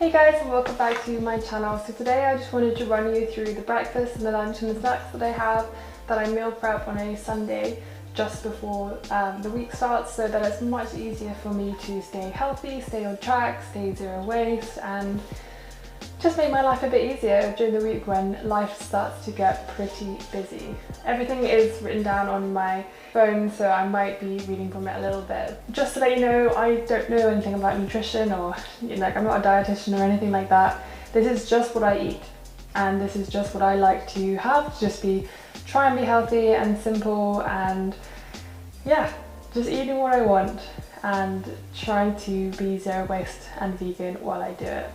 Hey guys, and welcome back to my channel. So today I just wanted to run you through the breakfast and the lunch and the snacks that I have that I meal prep on a Sunday just before the week starts, so that it's much easier for me to stay healthy, stay on track, stay zero waste, and just make my life a bit easier during the week when life starts to get pretty busy. Everything is written down on my phone, so I might be reading from it a little bit. Just to let you know, I don't know anything about nutrition, or I'm not a dietitian or anything like that. This is just what I eat, and this is just what I like to have, try and be healthy and simple, and yeah, just eating what I want and trying to be zero waste and vegan while I do it.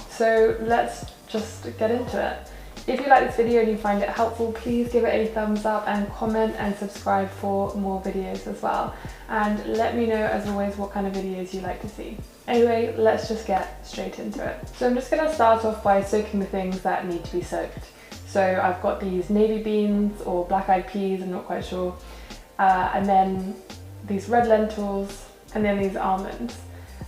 So let's just get into it. If you like this video and you find it helpful, please give it a thumbs up and comment and subscribe for more videos as well. And let me know, as always, what kind of videos you like to see. Anyway, let's just get straight into it. So I'm just going to start off by soaking the things that need to be soaked. So I've got these navy beans or black-eyed peas, I'm not quite sure, and then these red lentils, and then these almonds.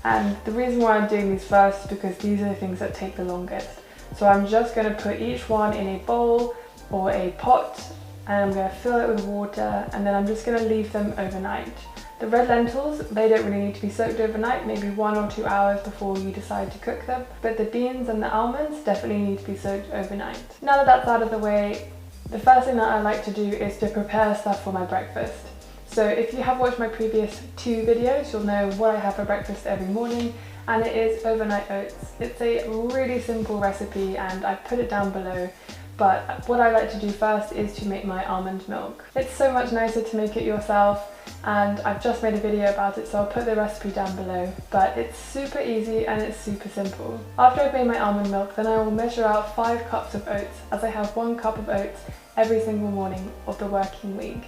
And the reason why I'm doing these first is because these are the things that take the longest. So I'm just going to put each one in a bowl or a pot, and I'm going to fill it with water, and then I'm just going to leave them overnight. The red lentils, they don't really need to be soaked overnight, maybe 1 or 2 hours before you decide to cook them. But the beans and the almonds definitely need to be soaked overnight. Now that that's out of the way, the first thing that I like to do is to prepare stuff for my breakfast. So if you have watched my previous 2 videos, you'll know what I have for breakfast every morning, and it is overnight oats. It's a really simple recipe and I put it down below, but what I like to do first is to make my almond milk. It's so much nicer to make it yourself, and I've just made a video about it, so I'll put the recipe down below, but it's super easy and it's super simple. After I've made my almond milk, then I will measure out 5 cups of oats, as I have 1 cup of oats every single morning of the working week.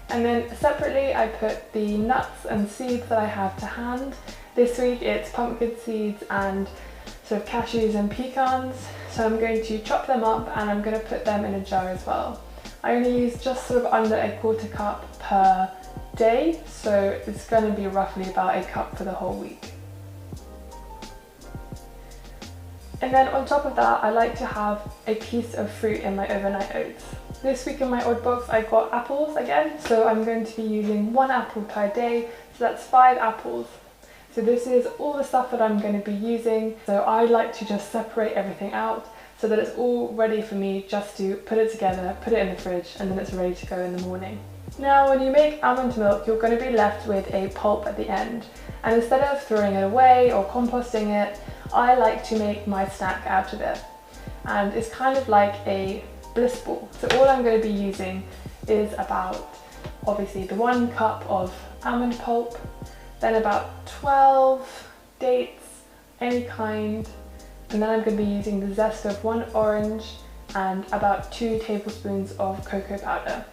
And then separately I put the nuts and seeds that I have to hand. This week it's pumpkin seeds and sort of cashews and pecans, so I'm going to chop them up and I'm going to put them in a jar as well. I only use just sort of under a 1/4 cup per day, so it's going to be roughly about 1 cup for the whole week. And then on top of that, I like to have a piece of fruit in my overnight oats. This week in my odd box I got apples again, so I'm going to be using 1 apple per day, so that's 5 apples. So this is all the stuff that I'm going to be using, so I like to just separate everything out so that it's all ready for me just to put it together, put it in the fridge, and then it's ready to go in the morning. Now when you make almond milk, you're going to be left with a pulp at the end, and instead of throwing it away or composting it, I like to make my snack out of it. And it's kind of like a bliss ball. So all I'm going to be using is about, obviously, the 1 cup of almond pulp, then about 12 dates, any kind, and then I'm going to be using the zest of 1 orange and about 2 tablespoons of cocoa powder.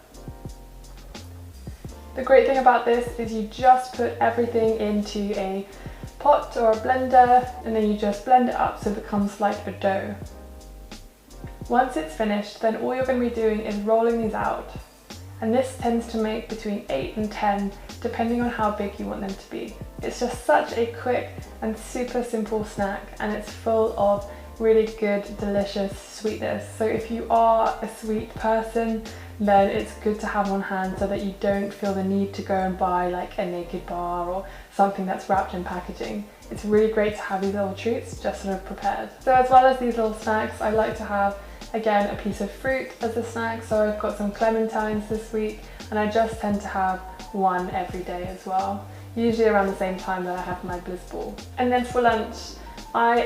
The great thing about this is you just put everything into a pot or a blender, and then you just blend it up so it becomes like a dough. Once it's finished, then all you're going to be doing is rolling these out, and this tends to make between 8 and 10 depending on how big you want them to be. It's just such a quick and super simple snack, and it's full of really good, delicious sweetness. So if you are a sweet person, then it's good to have on hand so that you don't feel the need to go and buy like a naked bar or something that's wrapped in packaging. It's really great to have these little treats just sort of prepared. So as well as these little snacks, I like to have, again, a piece of fruit as a snack. So I've got some clementines this week, and I just tend to have 1 every day as well, usually around the same time that I have my bliss ball. And then for lunch, I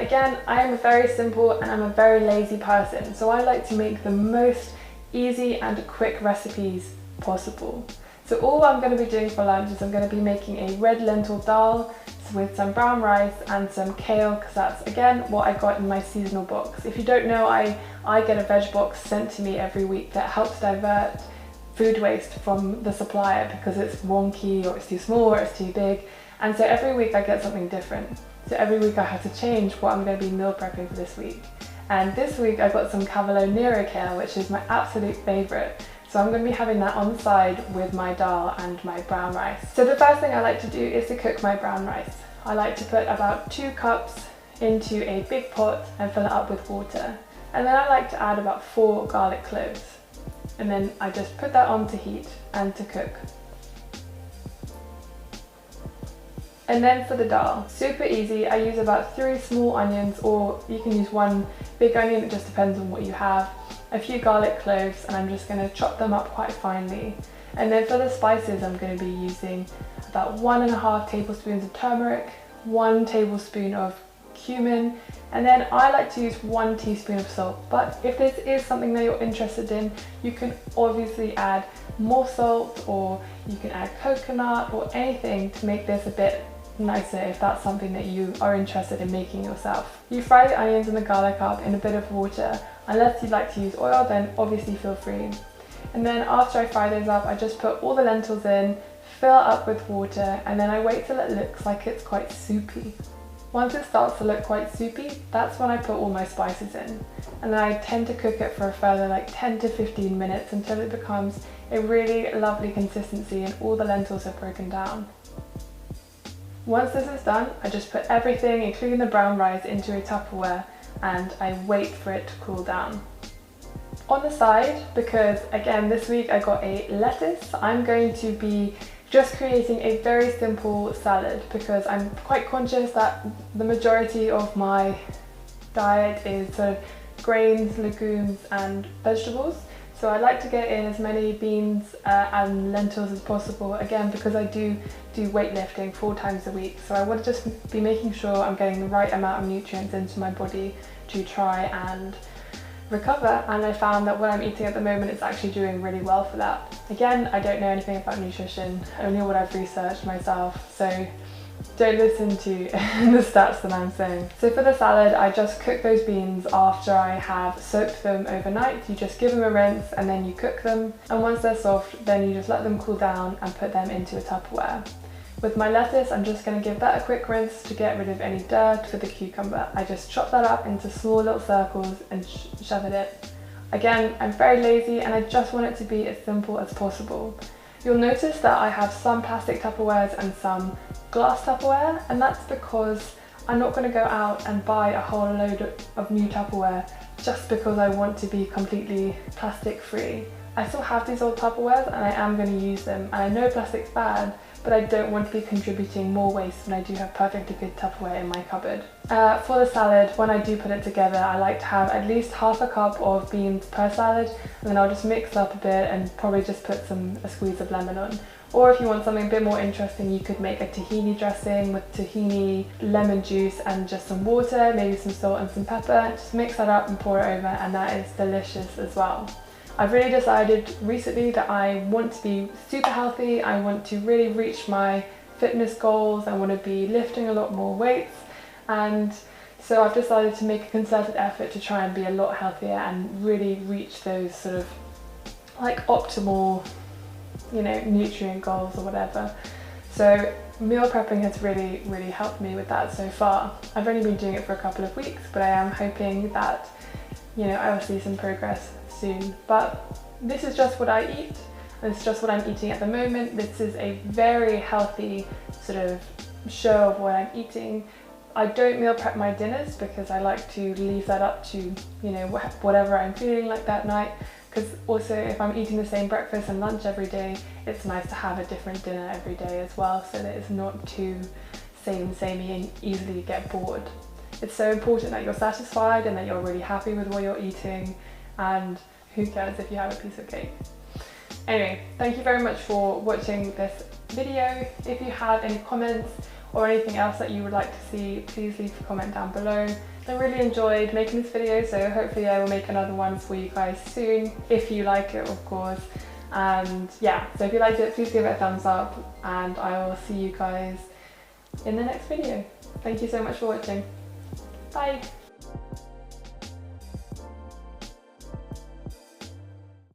am a very simple and I'm a very lazy person, so I like to make the most easy and quick recipes possible. So all I'm going to be doing for lunch is I'm going to be making a red lentil dal with some brown rice and some kale, because that's again what I got in my seasonal box. If you don't know, I get a veg box sent to me every week that helps divert food waste from the supplier because it's wonky or it's too small or it's too big, and so every week I get something different. So every week I have to change what I'm going to be meal prepping for this week. And this week I got some Cavolo Nero kale, which is my absolute favourite. So I'm going to be having that on the side with my dal and my brown rice. So the first thing I like to do is to cook my brown rice. I like to put about 2 cups into a big pot and fill it up with water. And then I like to add about 4 garlic cloves. And then I just put that on to heat and to cook. And then for the dal, super easy. I use about 3 small onions, or you can use 1 big onion, it just depends on what you have. A few garlic cloves, and I'm just going to chop them up quite finely. And then for the spices, I'm going to be using about 1.5 tablespoons of turmeric, 1 tablespoon of cumin, and then I like to use 1 teaspoon of salt. But if this is something that you're interested in, you can obviously add more salt, or you can add coconut or anything to make this a bit nicer if that's something that you are interested in making yourself. You fry the onions and the garlic up in a bit of water. Unless you'd like to use oil, then obviously feel free. And then after I fry those up, I just put all the lentils in, fill it up with water, and then I wait till it looks like it's quite soupy. Once it starts to look quite soupy, that's when I put all my spices in. And then I tend to cook it for a further like 10 to 15 minutes until it becomes a really lovely consistency and all the lentils have broken down. Once this is done, I just put everything, including the brown rice, into a Tupperware and I wait for it to cool down. On the side, because again this week I got a lettuce, I'm going to be just creating a very simple salad because I'm quite conscious that the majority of my diet is sort of grains, legumes and vegetables. So I like to get in as many beans and lentils as possible, again because I do weightlifting 4 times a week. So I want to just be making sure I'm getting the right amount of nutrients into my body to try and recover, and I found that what I'm eating at the moment is actually doing really well for that. Again, I don't know anything about nutrition, only what I've researched myself, so don't listen to the stats that I'm saying. So for the salad, I just cook those beans after I have soaked them overnight. You just give them a rinse and then you cook them, and once they're soft, then you just let them cool down and put them into a Tupperware. With my lettuce, I'm just going to give that a quick rinse to get rid of any dirt. For the cucumber, I just chop that up into small little circles and shove it in. Again, I'm very lazy and I just want it to be as simple as possible. You'll notice that I have some plastic Tupperwares and some glass Tupperware, and that's because I'm not going to go out and buy a whole load of new Tupperware just because I want to be completely plastic free. I still have these old Tupperwares and I am going to use them, and I know plastic's bad, but I don't want to be contributing more waste when I do have perfectly good Tupperware in my cupboard. For the salad, when I do put it together, I like to have at least half a cup of beans per salad, and then I'll just mix up a bit and probably just put a squeeze of lemon on. Or if you want something a bit more interesting, you could make a tahini dressing with tahini, lemon juice and just some water, maybe some salt and some pepper. Just mix that up and pour it over, and that is delicious as well. I've really decided recently that I want to be super healthy. I want to really reach my fitness goals. I want to be lifting a lot more weights, and so I've decided to make a concerted effort to try and be a lot healthier and really reach those sort of like optimal, you know, nutrient goals or whatever. So meal prepping has really helped me with that so far. I've only been doing it for a couple of weeks, but I am hoping that, you know, I will see some progress soon. But this is just what I eat. This is just what I'm eating at the moment. This is a very healthy sort of show of what I'm eating. I don't meal prep my dinners because I like to leave that up to, you know, whatever I'm feeling like that night. Because also if I'm eating the same breakfast and lunch every day, it's nice to have a different dinner every day as well, so that it's not too samey and easily get bored. It's so important that you're satisfied and that you're really happy with what you're eating, and who cares if you have a piece of cake. Anyway, thank you very much for watching this video. If you have any comments or anything else that you would like to see, please leave a comment down below. I really enjoyed making this video, so hopefully I will make another one for you guys soon, if you like it of course. And yeah, so if you liked it, please give it a thumbs up, and I will see you guys in the next video. Thank you so much for watching. Bye!